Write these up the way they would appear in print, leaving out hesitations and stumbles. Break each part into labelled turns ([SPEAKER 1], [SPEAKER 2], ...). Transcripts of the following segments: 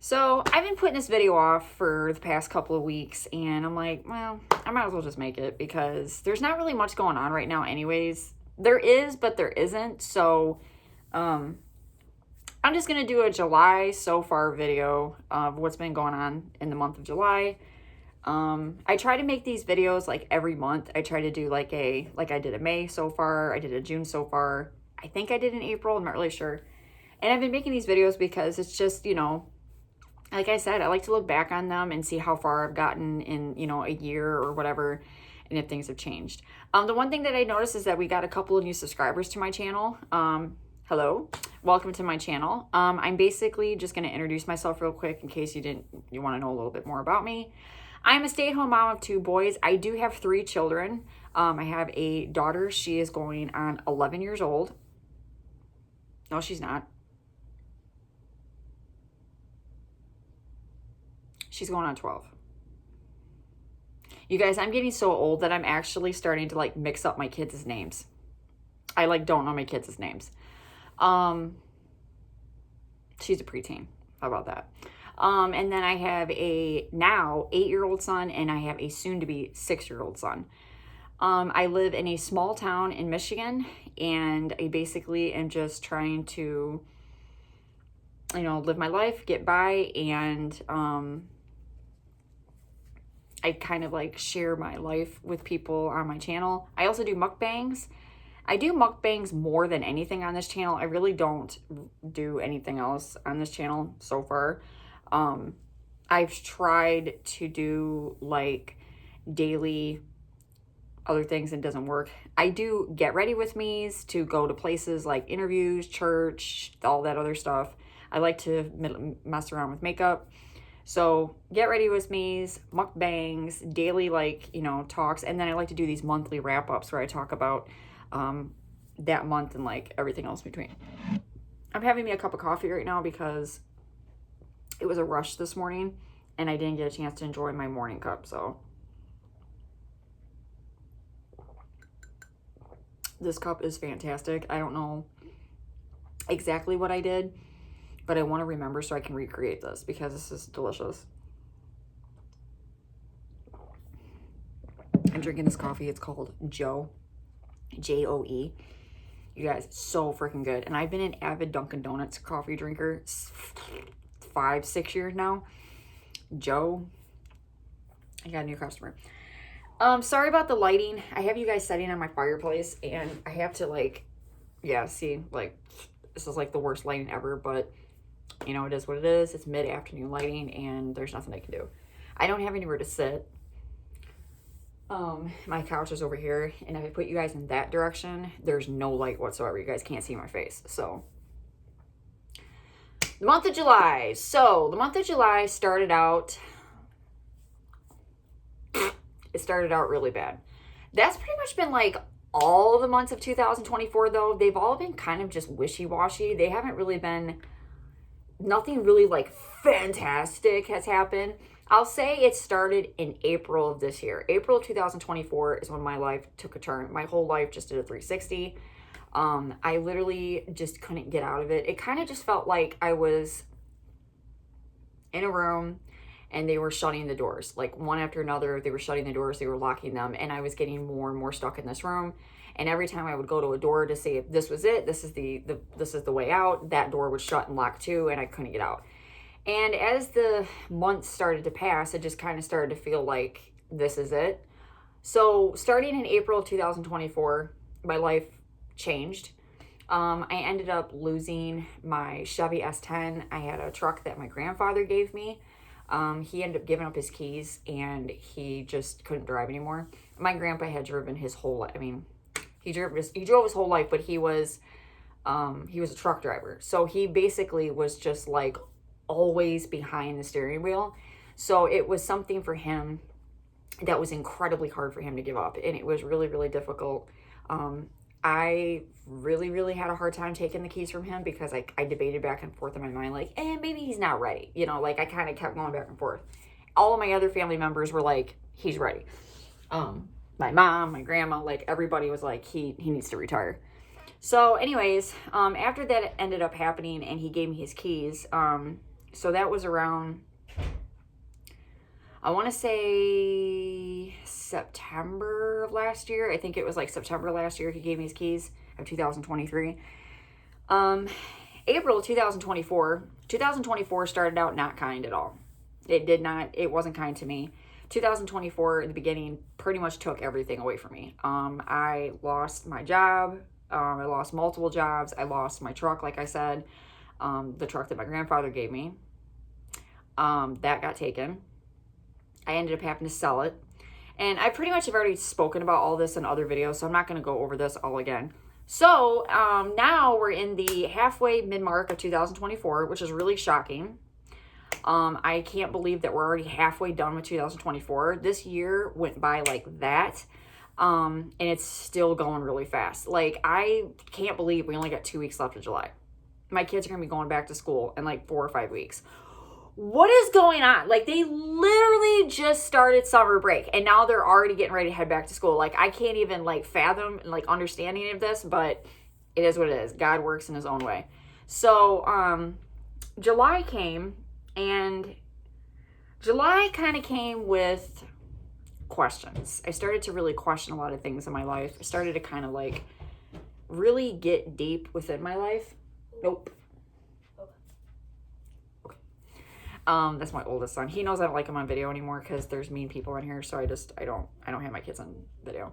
[SPEAKER 1] So I've been putting this video off for the past couple of weeks, and I'm like, well, I might as well just make it because there's not really much going on right now anyways. There is, but there isn't. So I'm just going to do a July so far video of what's been going on in the month of July. I try to make these videos like every month. I try to do like I did a May so far. I did a June so far. I think I did in April. I'm not really sure. And I've been making these videos because it's just, like I said, I like to look back on them and see how far I've gotten in, a year or whatever, and if things have changed. The one thing that I noticed is that we got a couple of new subscribers to my channel. Hello, welcome to my channel. I'm basically just going to introduce myself real quick in case you want to know a little bit more about me. I'm a stay-at-home mom of 2 boys. I do have 3 children. I have a daughter. She is going on 11 years old. No, she's not. She's going on 12. You guys, I'm getting so old that I'm actually starting to mix up my kids' names. I don't know my kids' names. She's a preteen. How about that? And then I have a now 8-year-old son, and I have a soon-to-be 6-year-old son. I live in a small town in Michigan, and I basically am just trying to, live my life, get by, and I kind of share my life with people on my channel. I also do mukbangs. I do mukbangs more than anything on this channel. I really don't do anything else on this channel so far. I've tried to do daily other things and it doesn't work. I do get ready with me's to go to places like interviews, church, all that other stuff. I like to mess around with makeup. So get ready with me's, mukbangs, daily talks, and then I like to do these monthly wrap-ups where I talk about that month and everything else between. I'm having me a cup of coffee right now because it was a rush this morning and I didn't get a chance to enjoy my morning cup. So this cup is fantastic. I don't know exactly what I did, but I want to remember so I can recreate this because this is delicious. I'm drinking this coffee. It's called Joe, Joe. You guys, so freaking good. And I've been an avid Dunkin' Donuts coffee drinker 5-6 years now. Joe, I got a new customer. Sorry about the lighting. I have you guys sitting on my fireplace and I have to see, this is the worst lighting ever, but it is what it is. It's mid-afternoon lighting and there's nothing I can do. I don't have anywhere to sit. My couch is over here, and if I put you guys in that direction, there's no light whatsoever. You guys can't see my face. So the month of July. So the month of July started out, it started out really bad. That's pretty much been all the months of 2024 though. They've all been kind of just wishy-washy. They haven't really been, nothing really fantastic has happened. I'll say it started in April of this year. April of 2024 is when my life took a turn. My whole life just did a 360. I literally just couldn't get out of it. It kind of just felt like I was in a room and they were shutting the doors. One after another, they were shutting the doors, they were locking them, and I was getting more and more stuck in this room. And every time I would go to a door to see if this was it, this is the way out, that door would shut and lock too, and I couldn't get out. And as the months started to pass, it just kind of started to feel like this is it. So starting in April of 2024, my life changed. I ended up losing my Chevy S10. I had a truck that my grandfather gave me. He ended up giving up his keys and he just couldn't drive anymore. My grandpa had driven his whole life. I mean, he drove his whole life, but he was a truck driver. So he basically was just always behind the steering wheel. So it was something for him that was incredibly hard for him to give up. And it was really, really difficult. I really, really had a hard time taking the keys from him because I debated back and forth in my mind, maybe he's not ready. I kind of kept going back and forth. All of my other family members were he's ready. My mom, my grandma, everybody was he needs to retire. So anyways, after that ended up happening and he gave me his keys, So that was around, I want to say September of last year. I think it was like September last year he gave me his keys of 2023. April 2024. 2024 started out not kind at all. It wasn't kind to me. 2024 in the beginning pretty much took everything away from me. I lost my job. I lost multiple jobs. I lost my truck, like I said, the truck that my grandfather gave me. That got taken. I ended up having to sell it. And I pretty much have already spoken about all this in other videos, so I'm not going to go over this all again. So now we're in the halfway mid-mark of 2024, which is really shocking. I can't believe that we're already halfway done with 2024. This year went by like that. And it's still going really fast. Like, I can't believe we only got 2 weeks left of July. My kids are going to be going back to school in like 4 or 5 weeks. What is going on? Like, they literally just started summer break and now they're already getting ready to head back to school. Like, I can't even like fathom and like understand any of this, but it is what it is. God works in his own way. So, July came, and July kind of came with questions. I started to really question a lot of things in my life. I started to kind of like really get deep within my life. Nope. Okay. That's my oldest son. He knows I don't like him on video anymore because there's mean people in here. So I don't have my kids on video.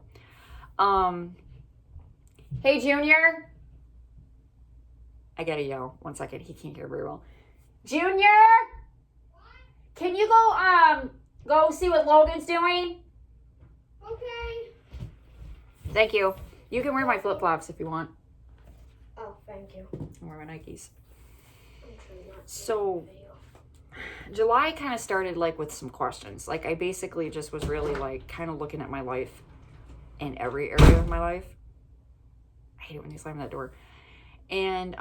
[SPEAKER 1] Hey, Junior. I gotta yell. 1 second. He can't hear very well. Junior, can you go see what Logan's doing?
[SPEAKER 2] Okay.
[SPEAKER 1] Thank you. You can wear my flip-flops if you want.
[SPEAKER 2] Oh, thank you.
[SPEAKER 1] I'll wear my Nikes. So, July kind of started like with some questions. Like, I basically just was really like kind of looking at my life in every area of my life. I hate it when they slam that door. And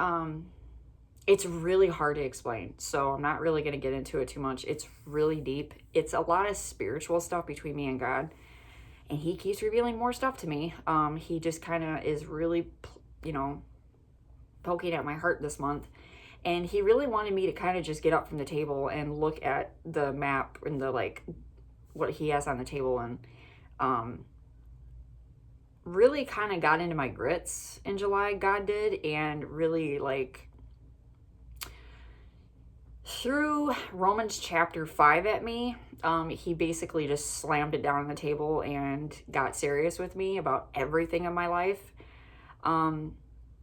[SPEAKER 1] it's really hard to explain. So I'm not really going to get into it too much. It's really deep. It's a lot of spiritual stuff between me and God. And he keeps revealing more stuff to me. He just kind of is really, poking at my heart this month. And he really wanted me to kind of just get up from the table and look at the map and the, like, what he has on the table. And really kind of got into my grits in July, God did. And really, like, threw Romans chapter 5 at me. He basically just slammed it down on the table and got serious with me about everything in my life.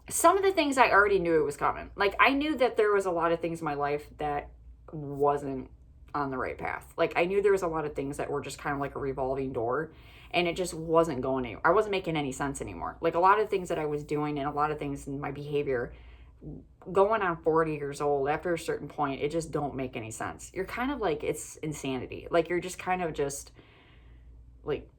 [SPEAKER 1] Some of the things I already knew it was coming. Like, I knew that there was a lot of things in my life that wasn't on the right path. Like, I knew there was a lot of things that were just kind of like a revolving door, and it just wasn't going anywhere. I wasn't making any sense anymore. Like, a lot of things that I was doing and a lot of things in my behavior, going on 40 years old, after a certain point, it just don't make any sense. You're kind of like, it's insanity. Like, you're just kind of just like,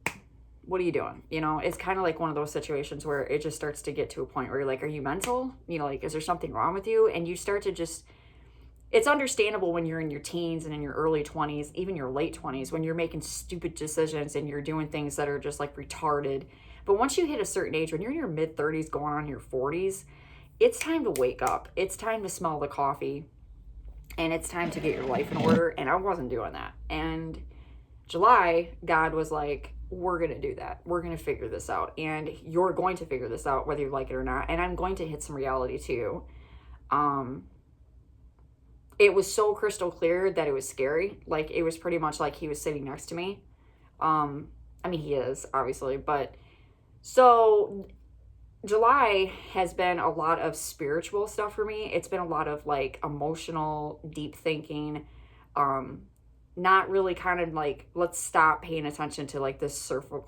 [SPEAKER 1] what are you doing? It's kind of like one of those situations where it just starts to get to a point where you're like, are you mental? Like, is there something wrong with you? And you start to just, it's understandable when you're in your teens and in your early 20s, even your late 20s, when you're making stupid decisions and you're doing things that are just like retarded. But once you hit a certain age, when you're in your mid 30s going on your 40s, it's time to wake up. It's time to smell the coffee, and it's time to get your life in order. And I wasn't doing that. And July, God was like, we're going to do that. We're going to figure this out. And you're going to figure this out, whether you like it or not. And I'm going to hit some reality too. It was so crystal clear that it was scary. Like, it was pretty much like he was sitting next to me. I mean, he is, obviously. But so July has been a lot of spiritual stuff for me. It's been a lot of like emotional, deep thinking, not really kind of like, let's stop paying attention to like this surface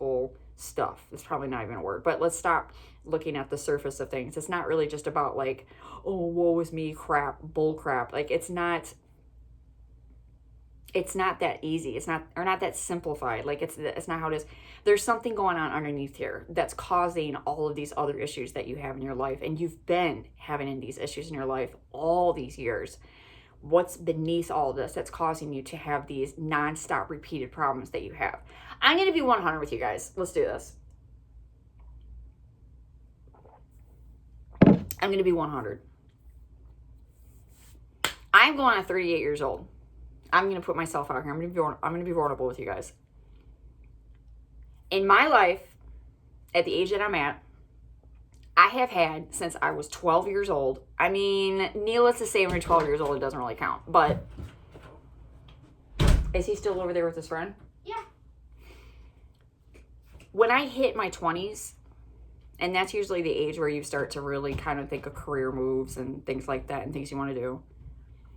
[SPEAKER 1] stuff. It's probably not even a word, but let's stop looking at the surface of things. It's not really just about like, oh, woe is me crap, bull crap. Like, it's not that easy. It's not that simplified. Like, it's not how it is. There's something going on underneath here that's causing all of these other issues that you have in your life. And you've been having these issues in your life all these years. What's beneath all of this that's causing you to have these nonstop repeated problems that you have? I'm going to be 100 with you guys. Let's do this. I'm going to be 100. I'm going at 38 years old. I'm going to put myself out here. I'm going to be vulnerable with you guys. In my life, at the age that I'm at, I have had since I was 12 years old. I mean, needless to say, when you're 12 years old, it doesn't really count. But is he still over there with his friend?
[SPEAKER 2] Yeah.
[SPEAKER 1] When I hit my 20s, and that's usually the age where you start to really kind of think of career moves and things like that and things you want to do.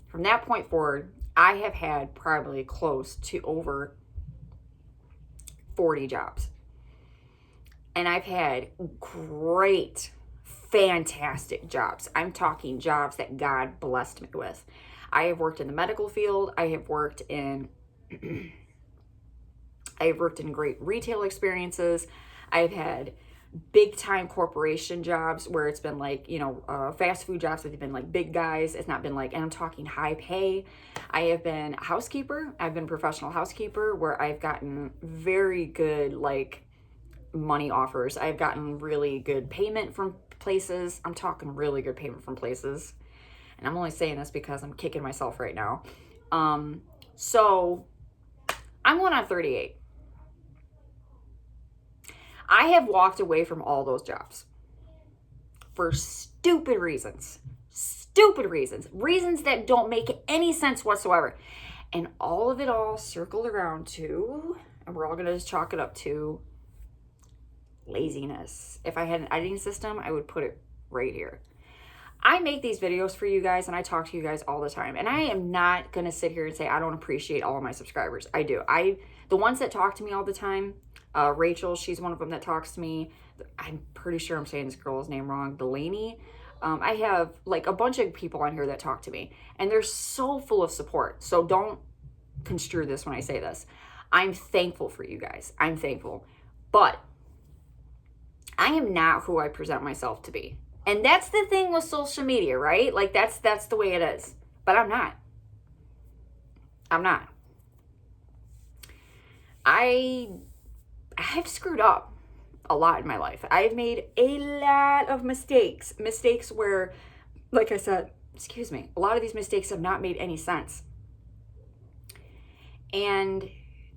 [SPEAKER 1] From that point forward, I have had probably close to over 40 jobs. And I've had great, fantastic jobs. I'm talking jobs that God blessed me with. I have worked in the medical field. I have worked in great retail experiences. I've had big time corporation jobs where it's been like, fast food jobs that have been like big guys. It's not been like, and I'm talking high pay. I have been a housekeeper. I've been a professional housekeeper where I've gotten very good like money offers. I've gotten really good payment from places. I'm talking really good payment from places. And I'm only saying this because I'm kicking myself right now. So I'm going on 38. I have walked away from all those jobs for stupid reasons. Reasons that don't make any sense whatsoever. And all of it all circled around to, and we're all going to just chalk it up to, laziness. If I had an editing system, I would put it right here. I make these videos for you guys and I talk to you guys all the time. And I am not going to sit here and say I don't appreciate all of my subscribers. I do. The ones that talk to me all the time, Rachel, she's one of them that talks to me. I'm pretty sure I'm saying this girl's name wrong. Delaney. I have like a bunch of people on here that talk to me and they're so full of support. So don't construe this when I say this. I'm thankful for you guys. I'm thankful. But I am not who I present myself to be. And that's the thing with social media, right? Like that's the way it is. But I'm not. I've screwed up a lot in my life. I've made a lot of mistakes. Mistakes where, like I said, a lot of these mistakes have not made any sense. And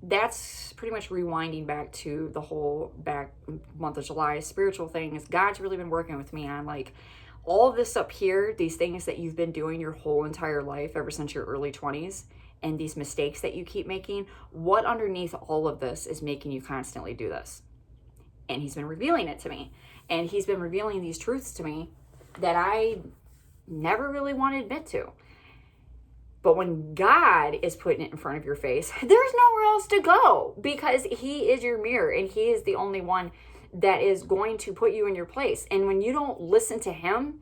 [SPEAKER 1] that's pretty much rewinding back to the whole back month of July spiritual thing. Is God's really been working with me on like all of this up here, these things that you've been doing your whole entire life ever since your early 20s, and these mistakes that you keep making. What underneath all of this is making you constantly do this? And he's been revealing it to me. And he's been revealing these truths to me that I never really want to admit to. But when God is putting it in front of your face, there's nowhere else to go because he is your mirror and he is the only one that is going to put you in your place. And when you don't listen to him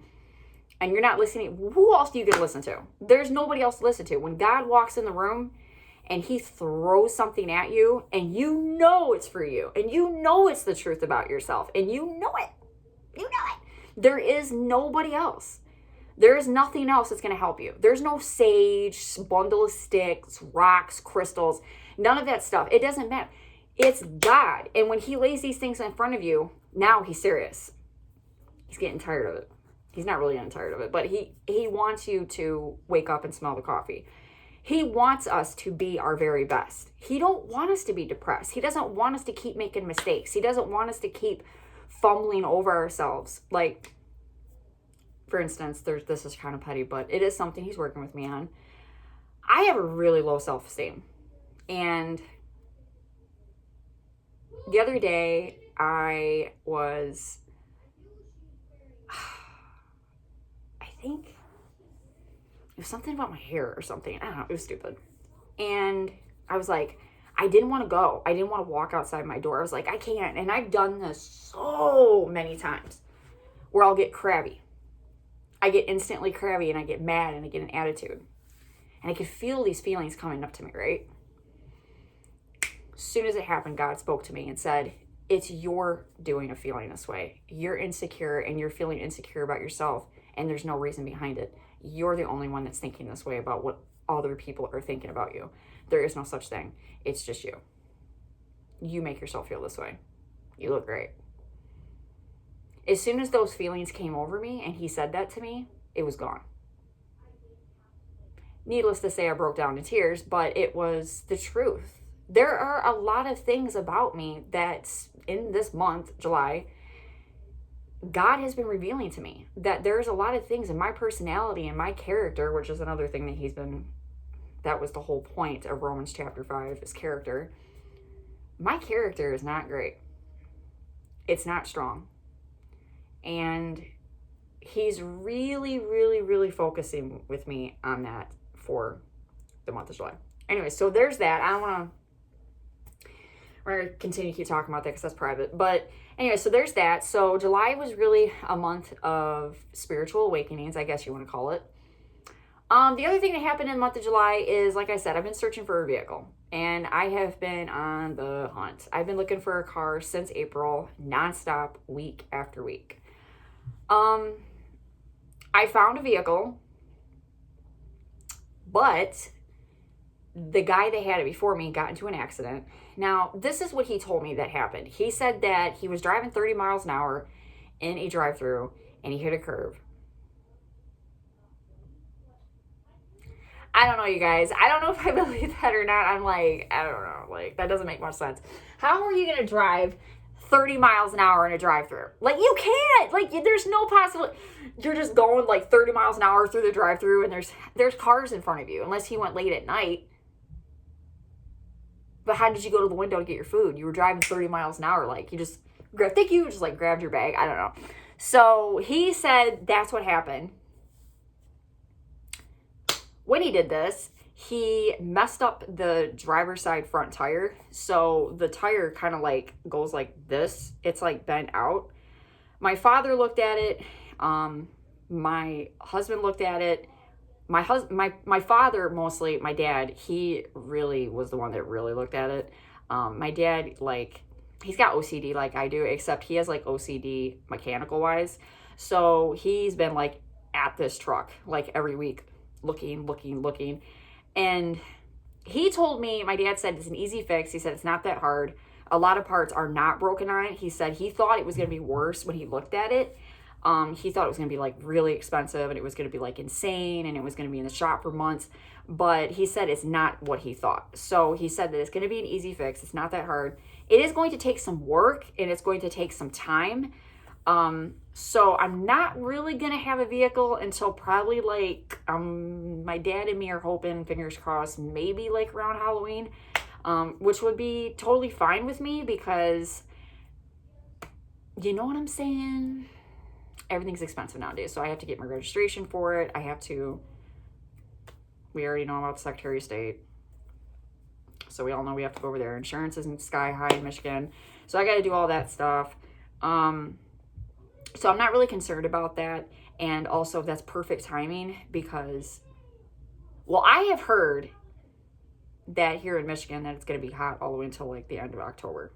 [SPEAKER 1] and you're not listening, who else do you get to listen to? There's nobody else to listen to. When God walks in the room and he throws something at you and you know it's for you and you know it's the truth about yourself and you know it, there is nobody else. There is nothing else that's going to help you. There's no sage, bundle of sticks, rocks, crystals, none of that stuff. It doesn't matter. It's God. And when he lays these things in front of you, now he's serious. He's getting tired of it. He's not really getting tired of it, but he wants you to wake up and smell the coffee. He wants us to be our very best. He don't want us to be depressed. He doesn't want us to keep making mistakes. He doesn't want us to keep fumbling over ourselves. Like, for instance, this is kind of petty, but it is something he's working with me on. I have a really low self-esteem. And the other day, I think it was something about my hair or something. I don't know. It was stupid. And I was like, I didn't want to go. I didn't want to walk outside my door. I was like, I can't. And I've done this so many times where I'll get crabby. I get instantly crabby and I get mad and I get an attitude. And I could feel these feelings coming up to me, right? As soon as it happened, God spoke to me and said, it's your doing of feeling this way. You're insecure and you're feeling insecure about yourself and there's no reason behind it. You're the only one that's thinking this way about what other people are thinking about you. There is no such thing. It's just you. You make yourself feel this way. You look great. As soon as those feelings came over me and he said that to me, it was gone. needless to say, I broke down in tears, but it was the truth. There are a lot of things about me that in this month, July, God has been revealing to me that there's a lot of things in my personality and my character, which is another thing that was the whole point of Romans chapter 5 is character. My character is not great. It's not strong. And he's really, really, really focusing with me on that for the month of July. Anyway, so there's that. We're going to continue to keep talking about that because that's private. But anyway, so there's that. So July was really a month of spiritual awakenings, I guess you want to call it. The other thing that happened in the month of July is, like I said, I've been searching for a vehicle. And I have been on the hunt. I've been looking for a car since April, nonstop, week after week. I found a vehicle, but the guy that had it before me got into an accident. Now, this is what he told me that happened. He said that he was driving 30 miles an hour in a drive-thru and he hit a curve. I don't know, you guys. I don't know if I believe that or not. I'm like, I don't know. Like, that doesn't make much sense. How are you going to drive 30 miles an hour in a drive-thru? Like, you can't. Like, there's no possible. You're just going like 30 miles an hour through the drive-thru and there's cars in front of you, unless he went late at night. But how did you go to the window to get your food? You were driving 30 miles an hour. Like, you just grabbed your bag. I don't know. So he said that's what happened. When he did this, he messed up the driver's side front tire. So the tire kind of like goes like this. It's like bent out. My father looked at it. My husband looked at it. My father, mostly my dad, he really was the one that really looked at it. My dad, like, he's got OCD like I do, except he has like OCD mechanical wise. So he's been like at this truck like every week, looking. And he told me, my dad said it's an easy fix. He said it's not that hard. A lot of parts are not broken on it. He said he thought it was going to be worse when he looked at it. He thought it was going to be like really expensive and it was going to be like insane and it was going to be in the shop for months. But he said it's not what he thought. So he said that it's going to be an easy fix. It's not that hard. It is going to take some work and it's going to take some time. So I'm not really going to have a vehicle until probably like, my dad and me are hoping, fingers crossed, maybe like around Halloween, which would be totally fine with me because, you know what I'm saying? Everything's expensive nowadays. So I have to get my registration for it. We already know about the Secretary of State. So we all know we have to go over there. Insurance isn't sky high in Michigan. So I got to do all that stuff. So I'm not really concerned about that. And also that's perfect timing because, well, I have heard that here in Michigan that it's going to be hot all the way until like the end of October.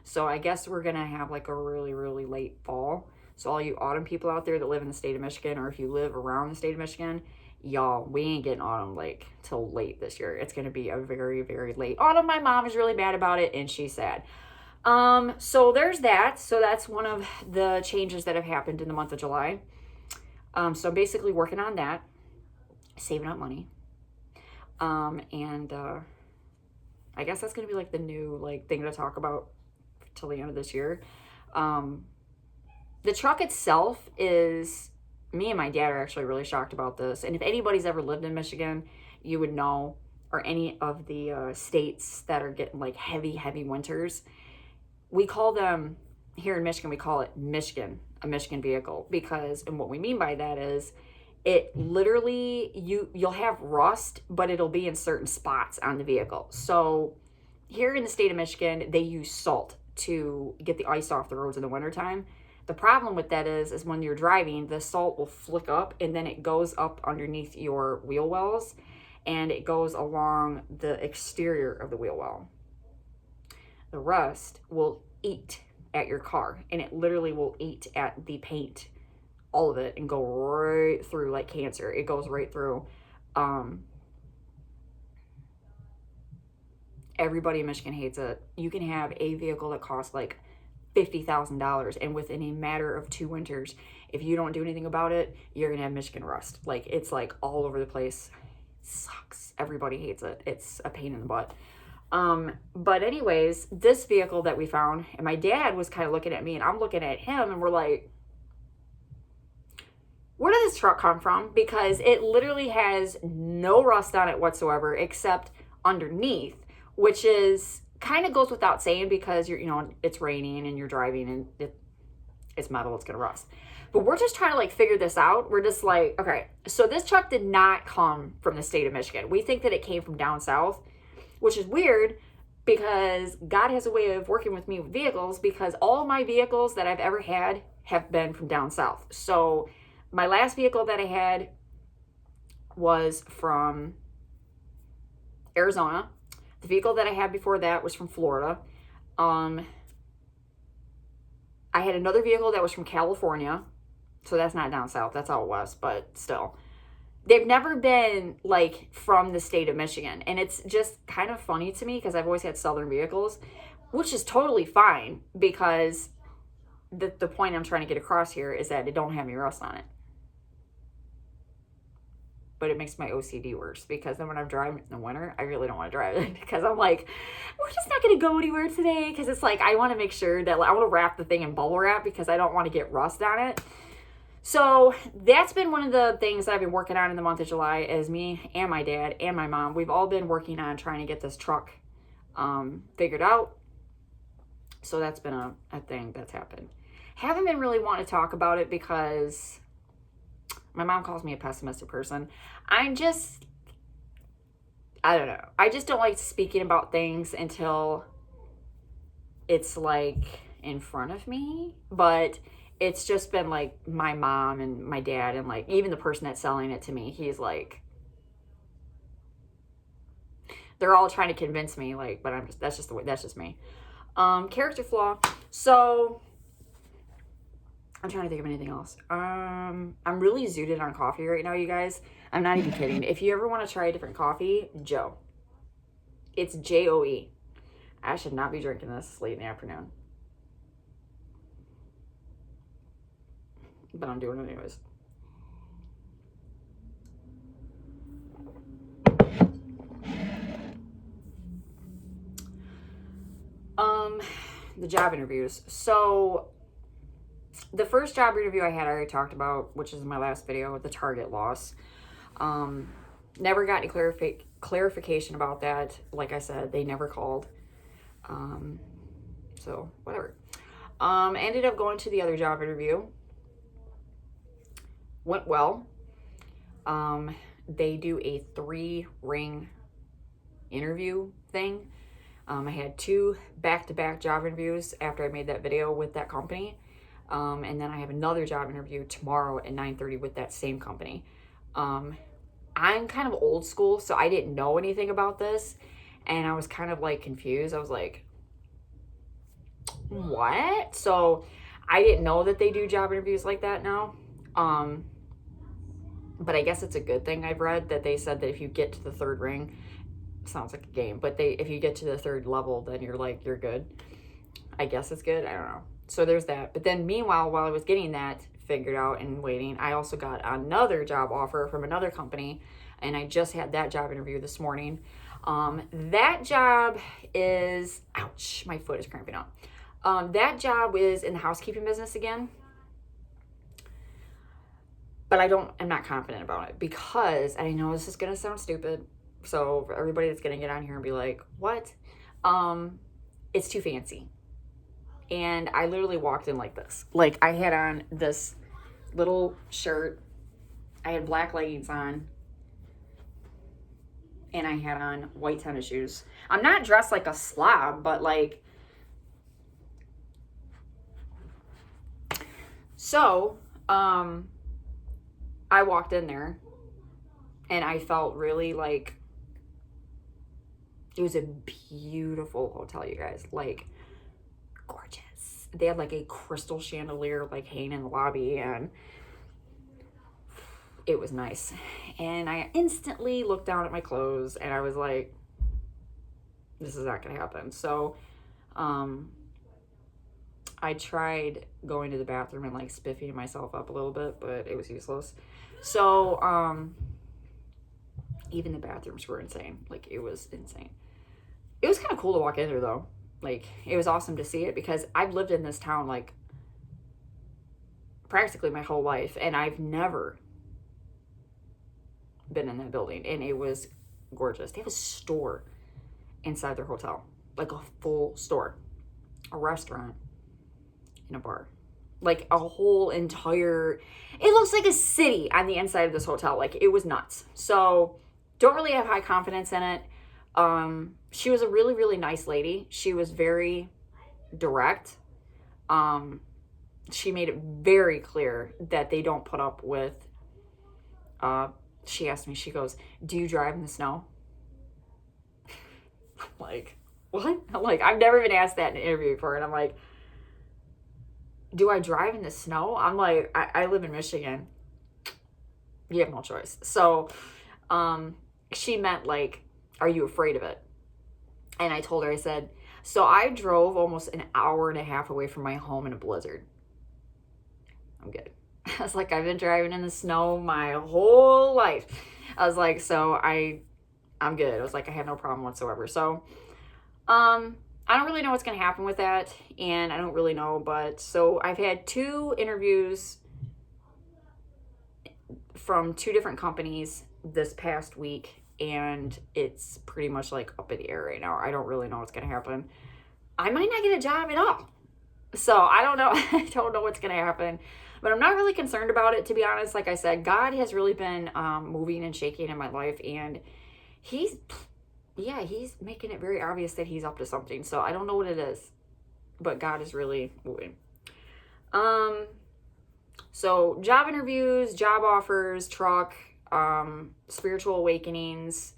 [SPEAKER 1] So I guess we're going to have like a really, really late fall. So all you autumn people out there that live in the state of Michigan, or if you live around the state of Michigan, y'all, we ain't getting autumn like till late this year. It's going to be a very, very late autumn. My mom is really mad about it and she's sad. So there's that. So that's one of the changes that have happened in the month of July. So I'm basically working on that, saving up money. And I guess that's going to be like the new like thing to talk about till the end of this year. The truck itself is, me and my dad are actually really shocked about this. And if anybody's ever lived in Michigan, you would know, or any of the states that are getting like heavy, heavy winters. We call them, here in Michigan, we call it a Michigan vehicle. Because, and what we mean by that is, it literally, you'll have rust, but it'll be in certain spots on the vehicle. So here in the state of Michigan, they use salt to get the ice off the roads in the wintertime. The problem with that is when you're driving, the salt will flick up and then it goes up underneath your wheel wells and it goes along the exterior of the wheel well. The rust will eat at your car and it literally will eat at the paint, all of it, and go right through like cancer. It goes right through. Everybody in Michigan hates it. You can have a vehicle that costs like $50,000 and within a matter of 2 winters, if you don't do anything about it, you're gonna have Michigan rust. Like, it's like all over the place. sucks. Everybody hates it. It's a pain in the butt. But anyways, this vehicle that we found, and my dad was kind of looking at me and I'm looking at him and we're like, where did this truck come from? Because it literally has no rust on it whatsoever except underneath, which is kind of goes without saying because it's raining and you're driving and it's metal, it's going to rust. But we're just trying to like figure this out. We're just like, okay, so this truck did not come from the state of Michigan. We think that it came from down south, which is weird because God has a way of working with me with vehicles because all my vehicles that I've ever had have been from down south. So my last vehicle that I had was from Arizona. The vehicle that I had before that was from Florida. I had another vehicle that was from California. So that's not down south. That's out west, but still. They've never been like from the state of Michigan. And it's just kind of funny to me because I've always had southern vehicles, which is totally fine because the point I'm trying to get across here is that it don't have any rust on it. But it makes my OCD worse because then when I'm driving in the winter, I really don't want to drive it because I'm like, we're just not going to go anywhere today because it's like I want to make sure that I want to wrap the thing in bubble wrap because I don't want to get rust on it. So that's been one of the things I've been working on in the month of July is me and my dad and my mom. We've all been working on trying to get this truck figured out. So that's been a thing that's happened. Haven't been really wanting to talk about it because my mom calls me a pessimistic person. I don't know. I just don't like speaking about things until it's like in front of me. But it's just been like my mom and my dad and like even the person that's selling it to me, he's like, they're all trying to convince me like, but that's just me. Character flaw. So I'm trying to think of anything else. I'm really zooted on coffee right now, you guys. I'm not even kidding. If you ever want to try a different coffee, Joe. It's Joe. I should not be drinking this late in the afternoon. But I'm doing it anyways. The job interviews. So the first job interview I had, I already talked about, which is in my last video, the Target loss. Never got any clarification about that. Like I said, they never called. So whatever. Ended up going to the other job interview. Went well. They do a 3-ring interview thing. I had 2 back-to-back job interviews after I made that video with that company. And then I have another job interview tomorrow at 9:30 with that same company. I'm kind of old school, so I didn't know anything about this. And I was kind of like confused. I was like, what? So I didn't know that they do job interviews like that now. But I guess it's a good thing. I've read that they said that if you get to the 3rd ring, sounds like a game, but if you get to the 3rd level, then you're good. I guess it's good. I don't know. So there's that. But then meanwhile, while I was getting that figured out and waiting, I also got another job offer from another company, and I just had that job interview this morning. That job is, ouch, my foot is cramping up. That job is in the housekeeping business again. But I'm not confident about it because I know this is going to sound stupid. So for everybody that's going to get on here and be like, what? It's too fancy. And I literally walked in like this. Like I had on this little shirt. I had black leggings on. And I had on white tennis shoes. I'm not dressed like a slob, but like. So, I walked in there and I felt really like, it was a beautiful hotel, you guys, like gorgeous. They had like a crystal chandelier like hanging in the lobby and it was nice. And I instantly looked down at my clothes and I was like, this is not gonna happen. So, I tried going to the bathroom and like spiffing myself up a little bit, but it was useless. So, Even the bathrooms were insane. Like, it was insane. It was kind of cool to walk in there, though. Like, it was awesome to see it because I've lived in this town, like, practically my whole life, and I've never been in that building, and it was gorgeous. They have a store inside their hotel, like a full store, a restaurant, and a bar. Like, a whole entire, it looks like a city on the inside of this hotel. Like, it was nuts. So, don't really have high confidence in it. She was a really, really nice lady. She was very direct. She made it very clear that they don't put up with, she asked me, she goes, do you drive in the snow? I'm like, what? I'm like, I've never been asked that in an interview before. And I'm like, do I drive in the snow? I'm like, I live in Michigan. You have no choice. So, she meant like, are you afraid of it? And I told her, I said, so I drove almost an hour and a half away from my home in a blizzard. I'm good. I was like, I've been driving in the snow my whole life. I was like, so I'm good. I was like, I have no problem whatsoever. So, I don't really know what's going to happen with that. And I don't really know, but so I've had 2 interviews from 2 different companies this past week, and it's pretty much like up in the air right now. I don't really know what's going to happen. I might not get a job at all. So I don't know. I don't know what's going to happen, but I'm not really concerned about it, to be honest. Like I said, God has really been moving and shaking in my life, and he's making it very obvious that he's up to something. So I don't know what it is, but God is really moving. So job interviews, job offers, truck, spiritual awakenings,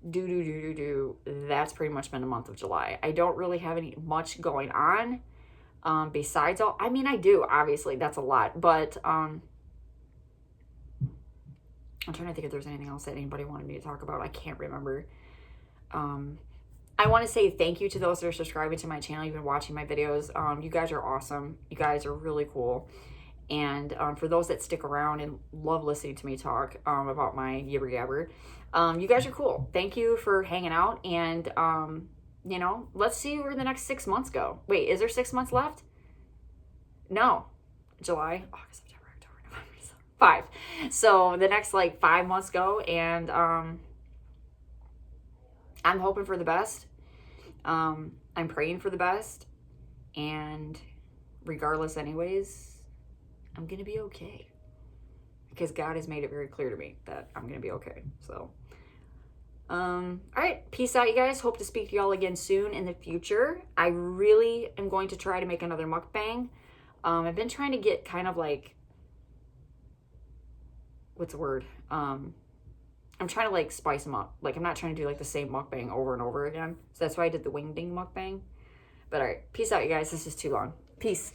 [SPEAKER 1] that's pretty much been the month of July. I don't really have much going on. Besides all, I mean, I do, obviously, that's a lot, but, I'm trying to think if there's anything else that anybody wanted me to talk about. I can't remember. I want to say thank you to those that are subscribing to my channel. You've been watching my videos. You guys are awesome. You guys are really cool. And, for those that stick around and love listening to me talk, about my yibber yabber, you guys are cool. Thank you for hanging out, and, you know, let's see where the next 6 months go. Wait, is there 6 months left? No. July, August, September, October, November, December. 5. So the next like 5 months go, and I'm hoping for the best. I'm praying for the best. And regardless anyways, I'm going to be okay. Because God has made it very clear to me that I'm going to be okay. So all right, peace out, you guys. Hope to speak to y'all again soon in the future. I really am going to try to make another mukbang. I've been trying to get kind of like, what's the word? I'm trying to like spice them up. Like, I'm not trying to do like the same mukbang over and over again. So that's why I did the wing ding mukbang. But all right, peace out, you guys. This is too long. Peace.